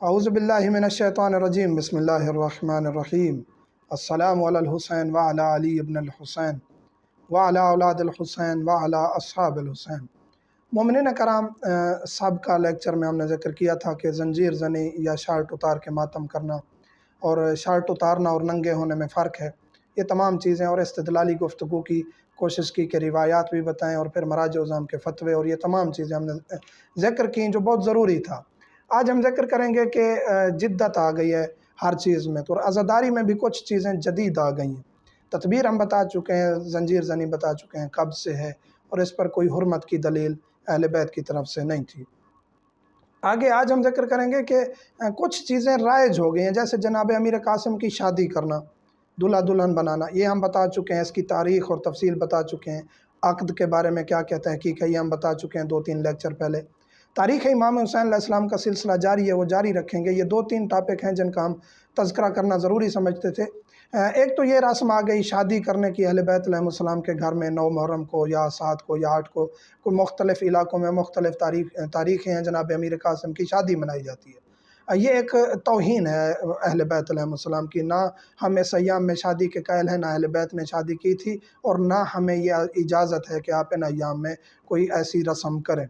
اعوذ باللہ من الشیطان الرجیم بسم اللہ الرحمن الرحیم السلام علی الحسین وعلی علی ابن الحسین وعلی اولاد الحسین وعلی اصحاب الحسین۔ مومنین کرام، سابقہ لیکچر میں ہم نے ذکر کیا تھا کہ زنجیر زنی یا شارٹ اتار کے ماتم کرنا اور شارٹ اتارنا اور ننگے ہونے میں فرق ہے۔ یہ تمام چیزیں اور استدلالی گفتگو کی کوشش کی کہ روایات بھی بتائیں اور پھر مراجع اعظام کے فتوے، اور یہ تمام چیزیں ہم نے ذکر کی جو بہت ضروری تھا۔ آج ہم ذکر کریں گے کہ جدت آ گئی ہے ہر چیز میں، تو عزاداری میں بھی کچھ چیزیں جدید آ گئی ہیں۔ تطبیر ہم بتا چکے ہیں، زنجیر زنی بتا چکے ہیں کب سے ہے، اور اس پر کوئی حرمت کی دلیل اہل بیت کی طرف سے نہیں تھی۔ آج ہم ذکر کریں گے کہ کچھ چیزیں رائج ہو گئی ہیں، جیسے جناب امیر قاسم کی شادی کرنا، دلہا دلہن بنانا، یہ ہم بتا چکے ہیں، اس کی تاریخ اور تفصیل بتا چکے ہیں۔ عقد کے بارے میں کیا کیا تحقیق ہے یہ ہم بتا چکے ہیں 2-3 لیکچر پہلے۔ تاریخ امام حسین علیہ السلام کا سلسلہ جاری ہے، وہ جاری رکھیں گے۔ یہ 2-3 ٹاپک ہیں جن کا ہم تذکرہ کرنا ضروری سمجھتے تھے۔ ایک تو یہ رسم آ گئی شادی کرنے کی اہل بیت علیہ السلام کے گھر میں 9 محرم کو یا 7 کو یا 8 کو، کوئی مختلف علاقوں میں مختلف تاریخیں ہیں، جناب امیر قاسم کی شادی منائی جاتی ہے۔ یہ ایک توہین ہے اہل بیت علیہ السلام کی، نہ ہم اس ایام میں شادی کے قائل ہیں، نہ اہل بیت نے شادی کی تھی، اور نہ ہمیں یہ اجازت ہے کہ آپ ان ایام میں کوئی ایسی رسم کریں۔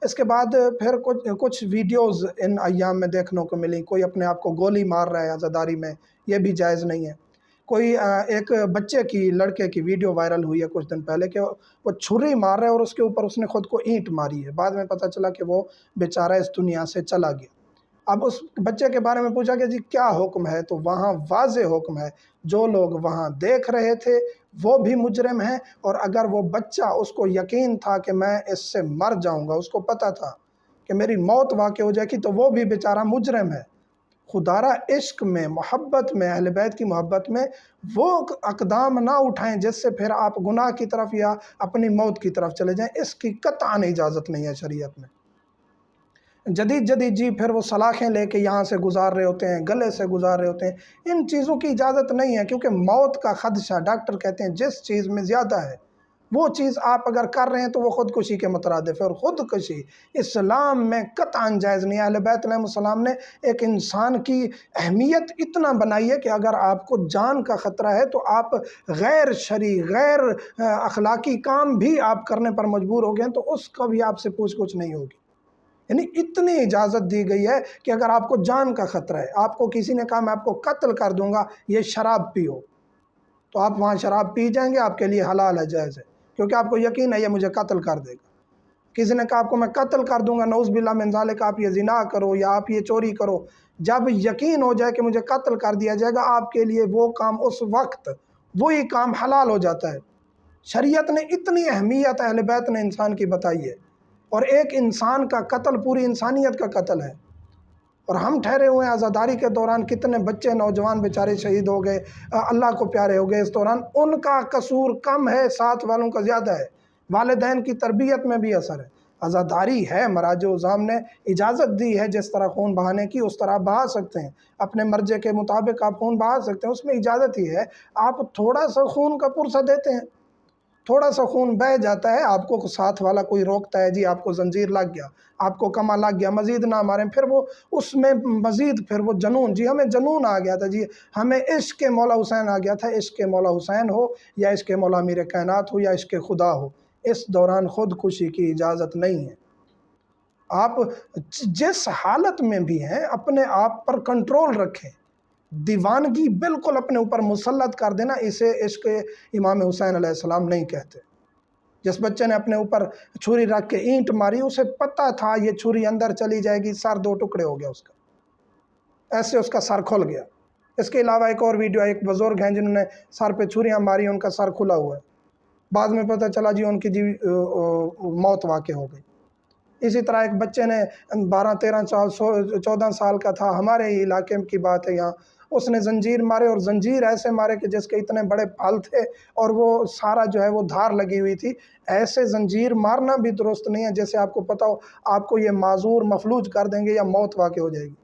اس کے بعد پھر کچھ ویڈیوز ان ایام میں دیکھنے کو ملی، کوئی اپنے آپ کو گولی مار رہا ہے عزاداری میں، یہ بھی جائز نہیں ہے۔ کوئی ایک بچے کی، لڑکے کی ویڈیو وائرل ہوئی ہے کچھ دن پہلے کہ وہ چھری مار رہا ہے اور اس کے اوپر اس نے خود کو اینٹ ماری ہے، بعد میں پتہ چلا کہ وہ بیچارہ اس دنیا سے چلا گیا۔ اب اس بچے کے بارے میں پوچھا کہ جی کیا حکم ہے، تو وہاں واضح حکم ہے، جو لوگ وہاں دیکھ رہے تھے وہ بھی مجرم ہیں، اور اگر وہ بچہ، اس کو یقین تھا کہ میں اس سے مر جاؤں گا، اس کو پتہ تھا کہ میری موت واقع ہو جائے گی، تو وہ بھی بیچارہ مجرم ہے۔ خدارہ عشق میں، محبت میں، اہل بیت کی محبت میں وہ اقدام نہ اٹھائیں جس سے پھر آپ گناہ کی طرف یا اپنی موت کی طرف چلے جائیں، اس کی قطعاً اجازت نہیں ہے شریعت میں۔ جدید جی پھر وہ سلاخیں لے کے یہاں سے گزار رہے ہوتے ہیں، گلے سے گزار رہے ہوتے ہیں، ان چیزوں کی اجازت نہیں ہے، کیونکہ موت کا خدشہ، ڈاکٹر کہتے ہیں جس چیز میں زیادہ ہے وہ چیز آپ اگر کر رہے ہیں تو وہ خودکشی کے مترادف ہے، اور خودکشی اسلام میں قطعاً جائز نہیں ہے۔ اہل بیت علیہ السلام نے ایک انسان کی اہمیت اتنا بنائی ہے کہ اگر آپ کو جان کا خطرہ ہے تو آپ غیر شرعی، غیر اخلاقی کام بھی آپ کرنے پر مجبور ہو گئے ہیں، تو اس کا بھی آپ سے پوچھ گچھ نہیں ہوگی۔ یعنی اتنی اجازت دی گئی ہے کہ اگر آپ کو جان کا خطرہ ہے، آپ کو کسی نے کہا میں آپ کو قتل کر دوں گا، یہ شراب پیو، تو آپ وہاں شراب پی جائیں گے، آپ کے لیے حلال ہے، جائز ہے، کیونکہ آپ کو یقین ہے یہ مجھے قتل کر دے گا۔ کسی نے کہا آپ کو میں قتل کر دوں گا، نعوذ باللہ من ذالک، آپ یہ زنا کرو یا آپ یہ چوری کرو، جب یقین ہو جائے کہ مجھے قتل کر دیا جائے گا، آپ کے لیے وہ کام اس وقت، وہی کام حلال ہو جاتا ہے۔ شریعت نے اتنی اہمیت اہل بیت نے انسان کی بتائی ہے، اور ایک انسان کا قتل پوری انسانیت کا قتل ہے۔ اور ہم ٹھہرے ہوئے ہیں عزاداری کے دوران، کتنے بچے نوجوان بیچارے شہید ہو گئے، اللہ کو پیارے ہو گئے اس دوران، ان کا قصور کم ہے، ساتھ والوں کا زیادہ ہے، والدین کی تربیت میں بھی اثر ہے۔ عزاداری ہے، مراجع اعظام نے اجازت دی ہے، جس طرح خون بہانے کی اس طرح بہا سکتے ہیں، اپنے مرضے کے مطابق آپ خون بہا سکتے ہیں، اس میں اجازت ہی ہے۔ آپ تھوڑا سا خون کا پرسہ دیتے ہیں، تھوڑا سا خون بہہ جاتا ہے، آپ کو ساتھ والا کوئی روکتا ہے، جی آپ کو زنجیر لگ گیا، آپ کو کما لگ گیا، مزید نہ ماریں، پھر وہ اس میں مزید پھر وہ جنون، جی ہمیں جنون آ گیا تھا، جی ہمیں عشق مولا حسین آ گیا تھا۔ عشق مولا حسین ہو یا عشق مولا امیر کائنات ہو یا عشق خدا ہو، اس دوران خودکشی کی اجازت نہیں ہے۔ آپ جس حالت میں بھی ہیں اپنے آپ پر کنٹرول رکھیں، دیوانگی بالکل اپنے اوپر مسلط کر دینا، اسے عشق امام حسین علیہ السلام نہیں کہتے۔ جس بچے نے اپنے اوپر چھری رکھ کے اینٹ ماری، اسے پتہ تھا یہ چھری اندر چلی جائے گی، سر 2 ٹکڑے ہو گیا اس کا، ایسے اس کا سر کھل گیا۔ اس کے علاوہ ایک اور ویڈیو، ایک بزرگ ہیں جنہوں نے سر پہ چھریاں ماری، ان کا سر کھلا ہوا ہے، بعد میں پتہ چلا جی ان کی موت واقع ہو گئی۔ اسی طرح ایک بچے نے 12-13 سال 14 سال کا تھا، ہمارے ہی علاقے کی بات ہے یہاں، اس نے زنجیر مارے، اور زنجیر ایسے مارے کہ جس کے اتنے بڑے پھل تھے اور وہ سارا جو ہے وہ دھار لگی ہوئی تھی۔ ایسے زنجیر مارنا بھی درست نہیں ہے، جیسے آپ کو پتہ ہو آپ کو یہ معذور مفلوج کر دیں گے یا موت واقع ہو جائے گی۔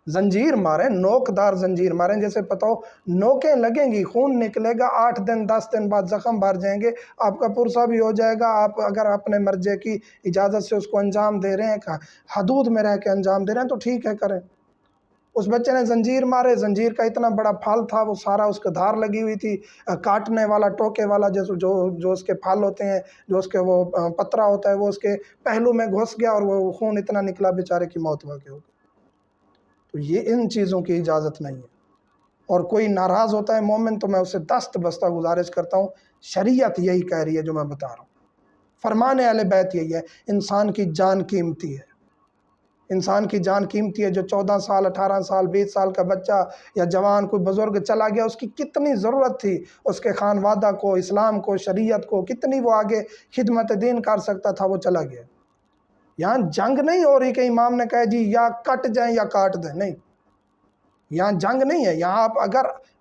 زنجیر ماریں، نوکدار زنجیر ماریں، جیسے پتہ ہو نوکیں لگیں گی، خون نکلے گا، 8 دن 10 دن بعد زخم بھر جائیں گے، آپ کا پرسہ بھی ہو جائے گا۔ آپ اگر اپنے مرضے کی اجازت سے اس کو انجام دے رہے ہیں، حدود میں رہ کے انجام دے رہے ہیں تو ٹھیک ہے، کریں۔ اس بچے نے زنجیر مارے، زنجیر کا اتنا بڑا پھال تھا، وہ سارا اس کے دھار لگی ہوئی تھی، کاٹنے والا، ٹوکے والا، جو اس کے پھال ہوتے ہیں، جو اس کے وہ پترا ہوتا ہے، وہ اس کے پہلو میں گھس گیا اور وہ خون اتنا نکلا، بیچارے کی موت واقع ہو گئی۔ تو یہ ان چیزوں کی اجازت نہیں ہے۔ اور کوئی ناراض ہوتا ہے مومن تو میں اسے دست بستہ گزارش کرتا ہوں، شریعت یہی کہہ رہی ہے جو میں بتا رہا ہوں، فرمان اہل بیت یہی ہے، انسان کی جان قیمتی ہے، انسان کی جان قیمتی ہے۔ جو 14 سال 18 سال 20 سال کا بچہ یا جوان کوئی بزرگ چلا گیا، اس کی کتنی ضرورت تھی اس کے خانوادہ کو، اسلام کو، شریعت کو، کتنی وہ آگے خدمت دین کر سکتا تھا، وہ چلا گیا۔ یہاں جنگ نہیں ہو رہی کہ امام نے کہا جی یا کٹ جائیں یا کاٹ دیں، نہیں، یہاں جنگ نہیں ہے۔ یہاں آپ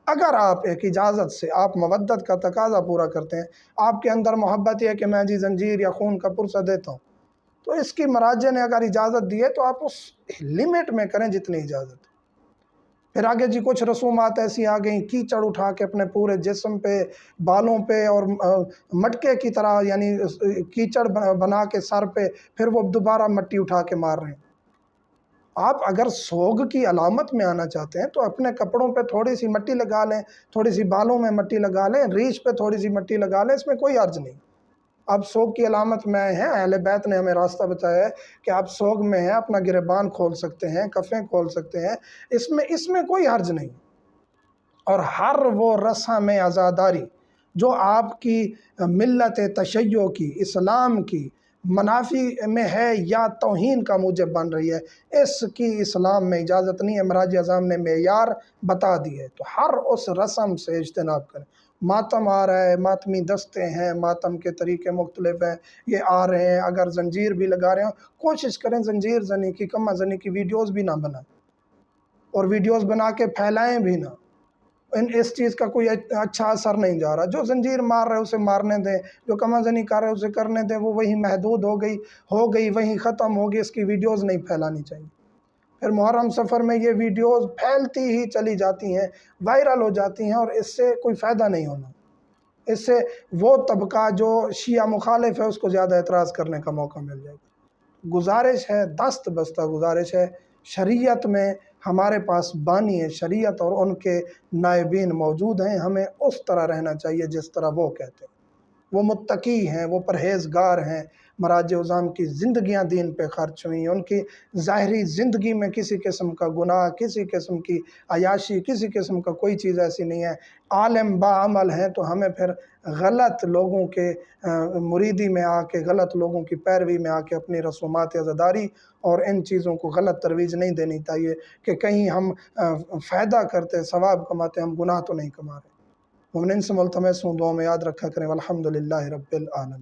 اگر آپ ایک اجازت سے آپ مودت کا تقاضا پورا کرتے ہیں، آپ کے اندر محبت ہے کہ میں جی زنجیر یا خون کا پرسہ دیتا ہوں، تو اس کی مراجع نے اگر اجازت دی ہے تو آپ اس لیمٹ میں کریں جتنی اجازت ہے۔ پھر آگے جی کچھ رسومات ایسی آ گئیں، کیچڑ اٹھا کے اپنے پورے جسم پہ، بالوں پہ، اور مٹکے کی طرح یعنی کیچڑ بنا کے سر پہ، پھر وہ دوبارہ مٹی اٹھا کے مار رہے ہیں۔ آپ اگر سوگ کی علامت میں آنا چاہتے ہیں تو اپنے کپڑوں پہ تھوڑی سی مٹی لگا لیں، تھوڑی سی بالوں میں مٹی لگا لیں، ریش پہ تھوڑی سی مٹی لگا لیں، اس میں کوئی حرج نہیں۔ آپ سوگ کی علامت میں آئے ہیں، اہل بیت نے ہمیں راستہ بتایا ہے کہ آپ سوگ میں ہیں، اپنا گریبان کھول سکتے ہیں، کفیں کھول سکتے ہیں، اس میں کوئی حرج نہیں۔ اور ہر وہ رسم عزاداری جو آپ کی ملت تشیع کی، اسلام کی منافی میں ہے یا توہین کا موجب بن رہی ہے، اس کی اسلام میں اجازت نہیں ہے۔ مراجع اعظام نے معیار بتا دی ہے، تو ہر اس رسم سے اجتناب کریں۔ ماتم آ رہا ہے، ماتمی دستے ہیں، ماتم کے طریقے مختلف ہیں، یہ آ رہے ہیں، اگر زنجیر بھی لگا رہے ہوں کوشش کریں زنجیر زنی کی، کمہ زنی کی ویڈیوز بھی نہ بنائیں، اور ویڈیوز بنا کے پھیلائیں بھی نہ۔ اس چیز کا کوئی اچھا اثر نہیں جا رہا۔ جو زنجیر مار رہے اسے مارنے دیں، جو کمہ زنی کر رہے اسے کرنے دیں، وہ وہی محدود ہو گئی، وہیں ختم ہوگی، اس کی ویڈیوز نہیں پھیلانی چاہیے۔ پھر محرم سفر میں یہ ویڈیوز پھیلتی ہی چلی جاتی ہیں، وائرل ہو جاتی ہیں، اور اس سے کوئی فائدہ نہیں ہونا۔ اس سے وہ طبقہ جو شیعہ مخالف ہے اس کو زیادہ اعتراض کرنے کا موقع مل جائے گا۔ گزارش ہے، دست بستہ گزارش ہے، شریعت میں ہمارے پاس بانی ہے شریعت اور ان کے نائبین موجود ہیں، ہمیں اس طرح رہنا چاہیے جس طرح وہ کہتے ہیں۔ وہ متقی ہیں، وہ پرہیزگار ہیں، مراجع اعظام کی زندگیاں دین پہ خرچ ہوئیں، ان کی ظاہری زندگی میں کسی قسم کا گناہ، کسی قسم کی عیاشی، کسی قسم کا کوئی چیز ایسی نہیں ہے۔ عالم باعمل ہیں، تو ہمیں پھر غلط لوگوں کے مریدی میں آ کے، غلط لوگوں کی پیروی میں آ کے اپنی رسومات عزاداری اور ان چیزوں کو غلط ترویج نہیں دینی چاہیے کہ کہیں ہم فائدہ کرتے، ثواب کماتے، ہم گناہ تو نہیں کما رہے۔ مومنین سے ملتمس ہوں، دعا میں یاد رکھا کریں۔ والحمدللہ رب العالمین۔